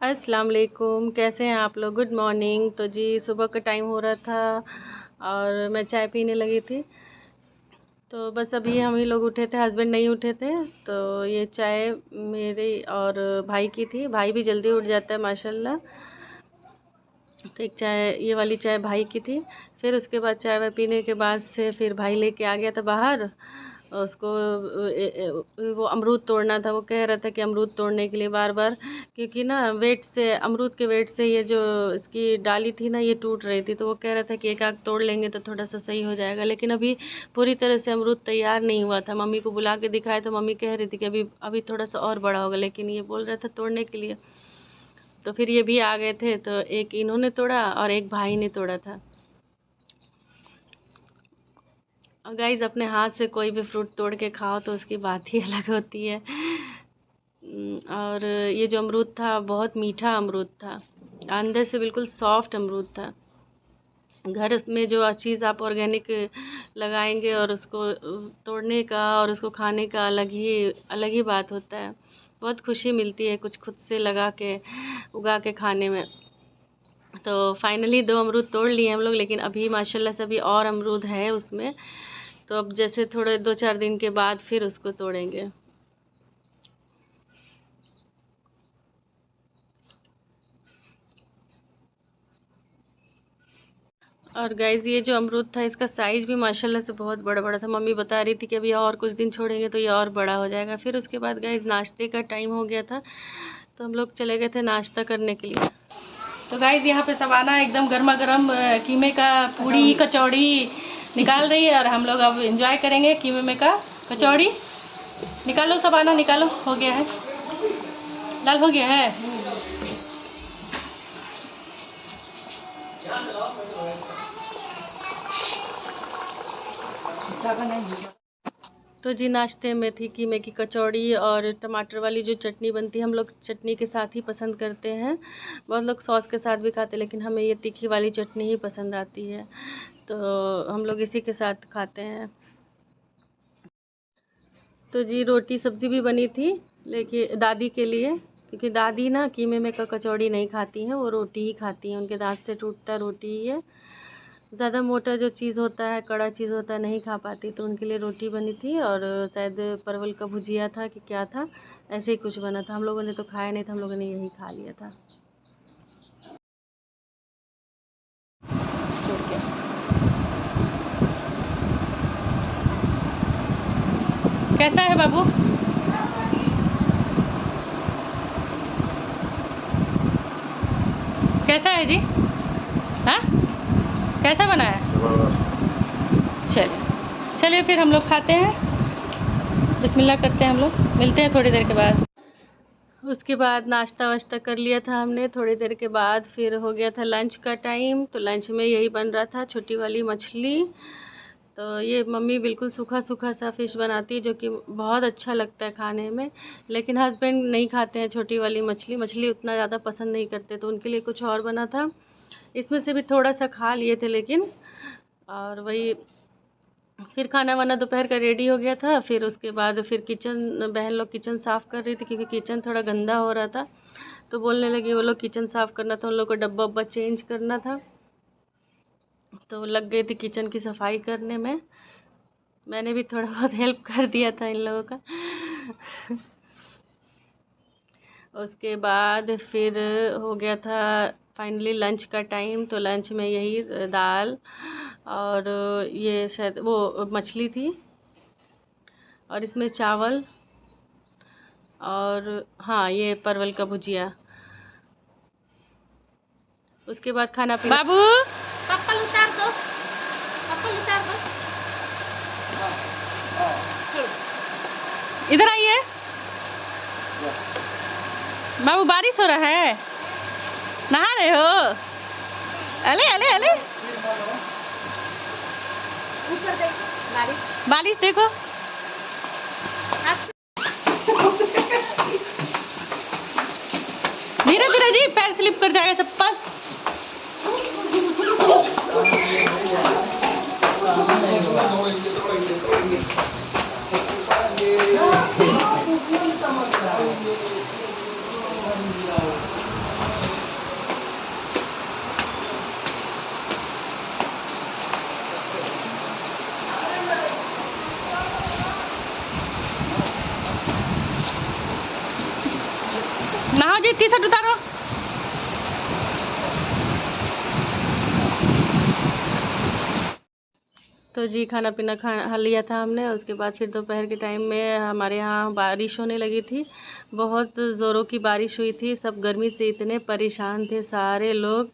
अस्सलाम वालेकुम, कैसे हैं आप लोग। Good morning. तो जी सुबह का टाइम हो रहा था और मैं चाय पीने लगी थी। तो बस अभी हम ही लोग उठे थे, हस्बैंड नहीं उठे थे। तो ये चाय मेरी और भाई की थी। भाई भी जल्दी उठ जाता है माशाल्लाह। तो एक चाय, ये वाली चाय भाई की थी। फिर उसके बाद चाय वाय पीने के बाद से फिर भाई लेके आ गया था बाहर। उसको वो अमरूद तोड़ना था। वो कह रहा था कि अमरूद तोड़ने के लिए बार बार, क्योंकि ना वेट से, अमरूद के वेट से ये जो इसकी डाली थी ना, ये टूट रही थी। तो वो कह रहा था कि एक आग तोड़ लेंगे तो थोड़ा सा सही हो जाएगा। लेकिन अभी पूरी तरह से अमरूद तैयार नहीं हुआ था। मम्मी को बुला के दिखाया तो मम्मी कह रही थी कि अभी अभी थोड़ा सा और बड़ा होगा, लेकिन ये बोल रहा था तोड़ने के लिए। तो फिर ये भी आ गए थे, तो एक इन्होंने तोड़ा और एक भाई ने तोड़ा था। और गाइज, अपने हाथ से कोई भी फ्रूट तोड़ के खाओ तो उसकी बात ही अलग होती है। और ये जो अमरूद था बहुत मीठा अमरूद था, अंदर से बिल्कुल सॉफ्ट अमरूद था। घर में जो चीज़ आप ऑर्गेनिक लगाएंगे और उसको तोड़ने का और उसको खाने का अलग ही बात होता है। बहुत खुशी मिलती है कुछ खुद से लगा के उगा के खाने में। तो फाइनली 2 अमरूद तोड़ लिए हम लोग, लेकिन अभी माशाल्लाह से अभी और अमरूद है उसमें। तो अब जैसे थोड़े 2-4 दिन के बाद फिर उसको तोड़ेंगे। और गाइज़, ये जो अमरूद था इसका साइज़ भी माशाल्लाह से बहुत बड़ा बड़ा था। मम्मी बता रही थी कि अभी और कुछ दिन छोड़ेंगे तो ये और बड़ा हो जाएगा। फिर उसके बाद गाइज़ नाश्ते का टाइम हो गया था, तो हम लोग चले गए थे नाश्ता करने के लिए। तो गाइज़, यहाँ पे सबाना एकदम गर्मा गर्म कीमे का पूड़ी कचौड़ी निकाल रही है और हम लोग अब इंजॉय करेंगे कीमे में का कचौड़ी। निकालो सबाना, निकालो। हो गया है, लाल हो गया है। तो जी नाश्ते में थी कीमे की कचौड़ी और टमाटर वाली जो चटनी बनती है। हम लोग चटनी के साथ ही पसंद करते हैं। बहुत लोग सॉस के साथ भी खाते हैं, लेकिन हमें ये तीखी वाली चटनी ही पसंद आती है, तो हम लोग इसी के साथ खाते हैं। तो जी रोटी सब्ज़ी भी बनी थी, लेकिन दादी के लिए, क्योंकि दादी ना कीमे में का कचौड़ी नहीं खाती हैं, वो रोटी ही खाती हैं। उनके दांत से टूटता रोटी ही है। ज़्यादा मोटा जो चीज़ होता है, कड़ा चीज़ होता है, नहीं खा पाती। तो उनके लिए रोटी बनी थी और शायद परवल का भुजिया था कि क्या था, ऐसे ही कुछ बना था। हम लोगों ने तो खाया नहीं था, हम लोगों ने यही खा लिया था। तो क्या, कैसा है बाबू? कैसा है जी? हाँ, कैसा बना है? चलिए चलिए, फिर हम लोग खाते हैं। बिस्मिल्लाह करते हैं। हम लोग मिलते हैं थोड़ी देर के बाद। उसके बाद नाश्ता वाश्ता कर लिया था हमने। थोड़ी देर के बाद फिर हो गया था लंच का टाइम। तो लंच में यही बन रहा था, छोटी वाली मछली। तो ये मम्मी बिल्कुल सूखा सूखा सा फ़िश बनाती है, जो कि बहुत अच्छा लगता है खाने में। लेकिन हस्बैंड नहीं खाते हैं छोटी वाली मछली, मछली उतना ज़्यादा पसंद नहीं करते, तो उनके लिए कुछ और बना था। इसमें से भी थोड़ा सा खा लिए थे, लेकिन और वही फिर खाना वाना दोपहर का रेडी हो गया था। फिर उसके बाद फिर किचन, बहन लोग किचन साफ़ कर रही थी, क्योंकि किचन थोड़ा गंदा हो रहा था। तो बोलने लगी वो लोग किचन साफ़ करना था, उन लोग को डब्बा वब्बा चेंज करना था। तो लग गई थी किचन की सफाई करने में। मैंने भी थोड़ा बहुत हेल्प कर दिया था इन लोगों का। उसके बाद फिर हो गया था फाइनली लंच का टाइम। तो लंच में यही दाल और ये शायद वो मछली थी, और इसमें चावल और हाँ ये परवल का भुजिया। उसके बाद खाना पीना। बाबू चप्पल उतार दो, चप्पल उतार दो, इधर आइए। बाबू बारिश हो रहा है, नहा रहे हो? अले अले अले, बारिश देखो। धीरे धीरे जी, पैर स्लिप कर जाएगा चप्पल। नहाओ जी, टी शर्ट उतारो। तो जी खाना पीना खा लिया था हमने। उसके बाद फिर दोपहर के टाइम में हमारे यहाँ बारिश होने लगी थी। बहुत ज़ोरों की बारिश हुई थी। सब गर्मी से इतने परेशान थे सारे लोग।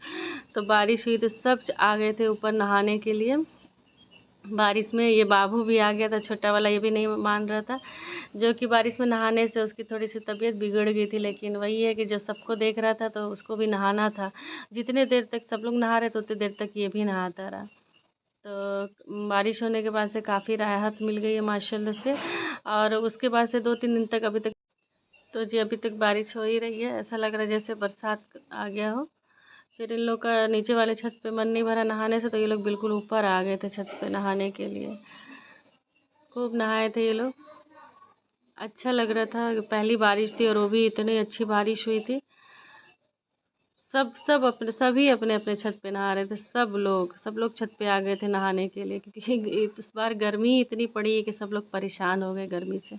तो बारिश हुई तो सब आ गए थे ऊपर नहाने के लिए। बारिश में ये बाबू भी आ गया था, छोटा वाला, ये भी नहीं मान रहा था। जो कि बारिश में नहाने से उसकी थोड़ी सी तबीयत बिगड़ गई थी, लेकिन वही है कि जो सबको देख रहा था तो उसको भी नहाना था। जितने देर तक सब लोग नहा रहे थे उतनी देर तक ये भी नहाता रहा। तो बारिश होने के बाद से काफ़ी राहत मिल गई है माशाल्लाह से। और उसके बाद से 2-3 दिन तक अभी तक, तो जी अभी तक बारिश हो ही रही है। ऐसा लग रहा है जैसे बरसात आ गया हो। फिर इन लोग का नीचे वाले छत पे मन नहीं भरा नहाने से, तो ये लोग बिल्कुल ऊपर आ गए थे छत पे नहाने के लिए। खूब नहाए थे ये लोग। अच्छा लग रहा था। पहली बारिश थी और वो भी इतनी अच्छी बारिश हुई थी। सभी अपने अपने छत पे नहा रहे थे। सब लोग छत पे आ गए थे नहाने के लिए, क्योंकि इस बार गर्मी इतनी पड़ी है कि सब लोग परेशान हो गए गर्मी से।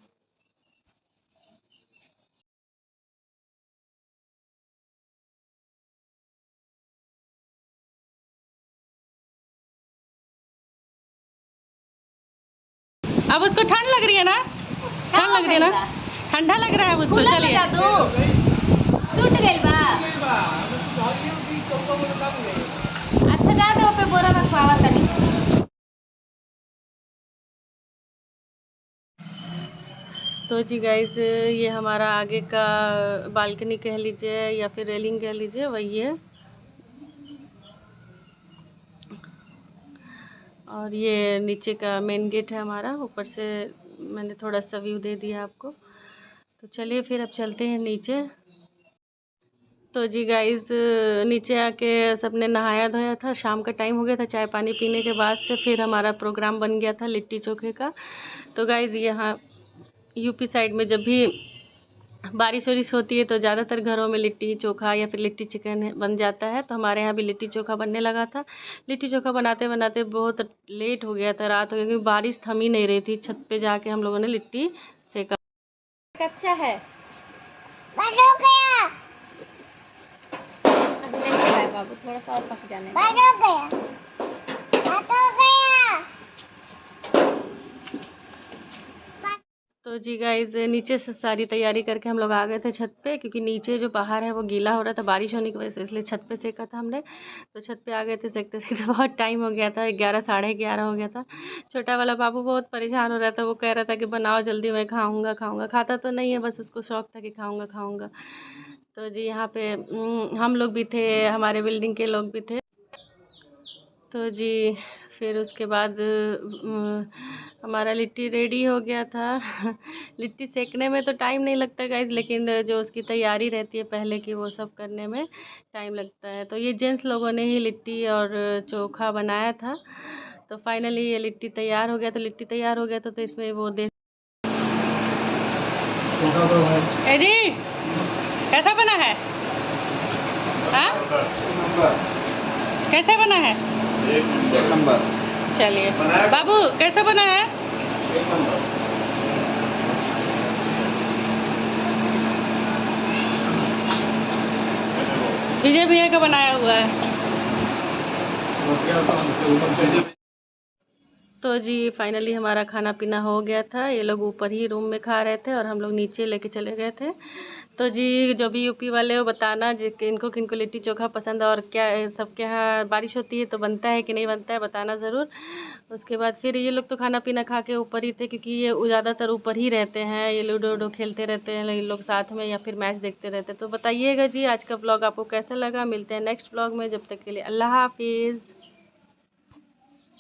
अब उसको ठंड लग रही है ना? ठंड लग रही है ना? ठंडा लग रहा है उसको। चलिए टूट गई बा। अच्छा जा दो पे बोरा रखवावा तनी। तो जी गाइस, ये हमारा आगे का बालकनी कह लीजिए या फिर रेलिंग कह लीजिए, वही है। और ये नीचे का मेन गेट है हमारा। ऊपर से मैंने थोड़ा सा व्यू दे दिया आपको। तो चलिए फिर अब चलते हैं नीचे। तो जी गाइस, नीचे आके सबने नहाया धोया था। शाम का टाइम हो गया था। चाय पानी पीने के बाद से फिर हमारा प्रोग्राम बन गया था लिट्टी चोखे का। तो गाइस, यहाँ यूपी साइड में जब भी बारिश वारिश होती है तो ज़्यादातर घरों में लिट्टी चोखा या फिर लिट्टी चिकन बन जाता है। तो हमारे यहाँ भी लिट्टी चोखा बनने लगा था। लिट्टी चोखा बनाते बनाते बहुत लेट हो गया था, रात हो गई, क्योंकि बारिश थम ही नहीं रही थी। छत पे जाके हम लोगों ने लिट्टी सेका। कच्चा है, बंद हो गया। अभी नहीं पका है बाबू, थोड़ा सा और पक जाने दो। बंद हो गया, बंद हो गया। तो जी गाइस, नीचे से सारी तैयारी करके हम लोग आ गए थे छत पे, क्योंकि नीचे जो बाहर है वो गीला हो रहा था बारिश होने की वजह से, इसलिए छत पे सेका था हमने। तो छत पे आ गए थे सेकते सेकते बहुत टाइम हो गया था। 11 साढ़े 11 हो गया था। छोटा वाला बाबू बहुत परेशान हो रहा था। वो कह रहा था कि बनाओ जल्दी, मैं खाऊंगा खाऊंगा। खाता तो नहीं है, बस उसको शौक था कि खाऊंगा खाऊंगा। तो जी यहाँ पे हम लोग भी थे, हमारे बिल्डिंग के लोग भी थे। तो जी फिर उसके बाद हमारा लिट्टी रेडी हो गया था। लिट्टी सेकने में तो टाइम नहीं लगता गाइस, लेकिन जो उसकी तैयारी रहती है पहले की, वो सब करने में टाइम लगता है। तो ये जेंट्स लोगों ने ही लिट्टी और चोखा बनाया था। तो फाइनली ये लिट्टी तैयार हो गया। तो लिट्टी तैयार हो गया तो इसमें वो दे जी कैसा बना है? हाँ कैसे बना है? एक नंबर। चलिए बाबू, कैसा बना है? एक नंबर। विजय भैया का बनाया हुआ है। तो जी फाइनली हमारा खाना पीना हो गया था। ये लोग ऊपर ही रूम में खा रहे थे और हम लोग नीचे लेके चले गए थे। तो जी जो भी यूपी वाले हो बताना जी किनको किनको लिट्टी चोखा पसंद है, और क्या सबके यहाँ बारिश होती है तो बनता है कि नहीं बनता है, बताना ज़रूर। उसके बाद फिर ये लोग तो खाना पीना खा के ऊपर ही थे, क्योंकि ये ज़्यादातर ऊपर ही रहते हैं। ये लूडो वूडो खेलते रहते हैं ये लोग साथ में, या फिर मैच देखते रहते हैं। तो बताइएगा जी आज का ब्लॉग आपको कैसा लगा। मिलते हैं नेक्स्ट ब्लॉग में, जब तक के लिए अल्लाह हाफिज़।